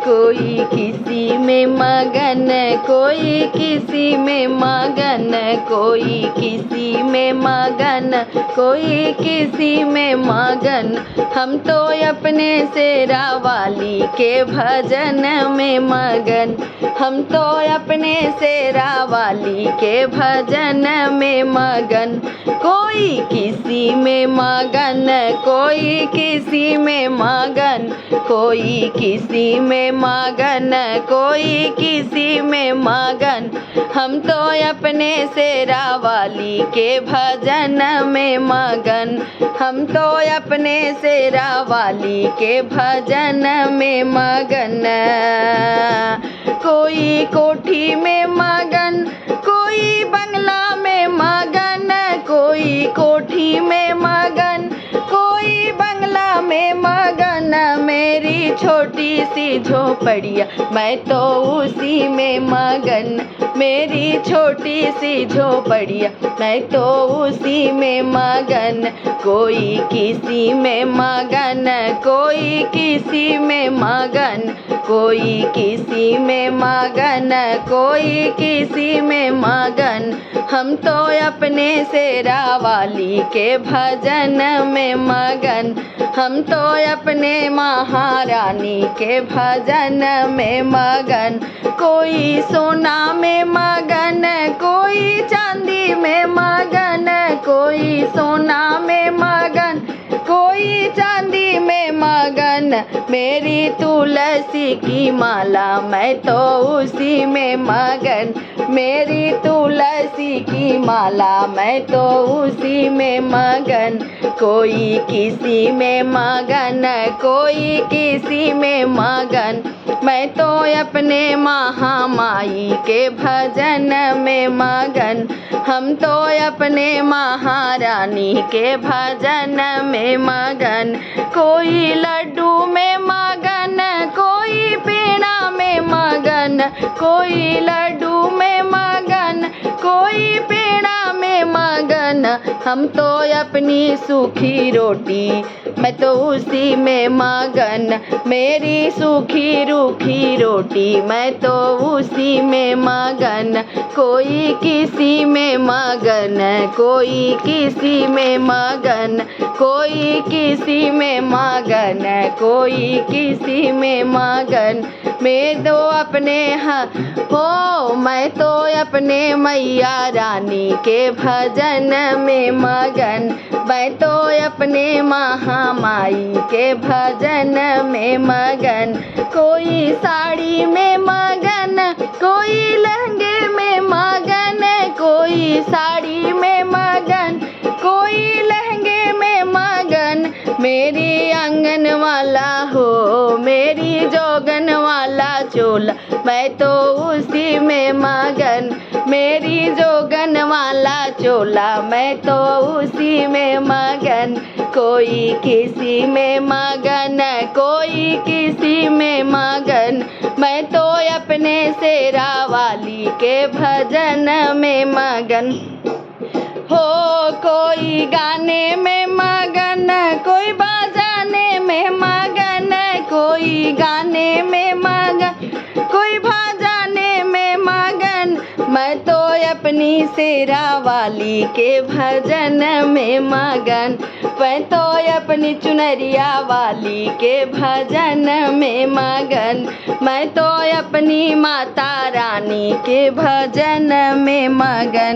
कोई किसी में मगन, कोई किसी में मगन, कोई किसी में मगन, कोई किसी में मगन। हम तो अपने शेरा वाली के भजन में मगन, हम तो अपने शेरा वाली के भजन में मगन। कोई किसी में मगन, कोई किसी में मगन, कोई किसी में मगन, कोई किसी में मगन। हम तो अपने शेरा वाली के भजन में मगन, हम तो अपने शेरा वाली के भजन में मगन। कोई कोठी में मगन, कोई बंगला में मगन, कोई कोठी में मगन, कोई बंगला में मगन। मेरी छोटी सी झोपड़िया मैं तो उसी में मगन, मेरी छोटी सी झोपड़िया मैं तो उसी में मगन। कोई किसी में मगन, कोई किसी में मगन, कोई किसी में मगन, कोई किसी में मगन। हम तो अपने शेरा वाली के भजन में मगन, हम तो अपने महारानी के भजन में मगन। कोई सोना में मगन, कोई चांदी में मगन, कोई सोना में मगन, कोई चांदी में मगन। मेरी तुलसी की माला मैं तो उसी में मगन, मेरी तुलसी की माला मैं तो उसी में मगन। कोई किसी में मगन, कोई किसी में मगन। मैं तो अपने महामाई के भजन में मगन, हम तो अपने महारानी के भजन में मगन। कोई लड्डू में मगन, कोई पेड़ा में मगन, कोई लड्डू में मगन, कोई पेड़ा में मगन। हम तो अपनी सूखी रोटी मैं तो उसी में मगन, मेरी सूखी रूखी रोटी मैं तो उसी में मगन। कोई किसी में मगन, कोई किसी में मगन, कोई किसी में मगन, कोई किसी में मगन। मैं तो अपने हो मैं तो अपने मैया रानी के भजन में मगन, मैं तो अपने महामाई के भजन में मगन। कोई साड़ी में मगन, कोई लहंगे में मगन, कोई साड़ी में मगन, कोई लहंगे में मगन। मेरी आंगन वाला हो, मेरी जोगन वाला चोला मैं तो उसी में मगन, मेरी जोगन वाला चोला मैं तो उसी में मगन। कोई किसी में मगन, कोई किसी में मगन। मैं तो अपने शेरा वाली के भजन में मगन। हो कोई गाने में मगन, कोई बजाने में मगन, कोई गाने में मगन, कोई बजाने में मगन। मैं तो अपनी शेरा वाली के भजन में मगन, मैं तो अपनी चुनरिया वाली के भजन में मगन। मैं तो अपनी माता रानी के भजन में मगन।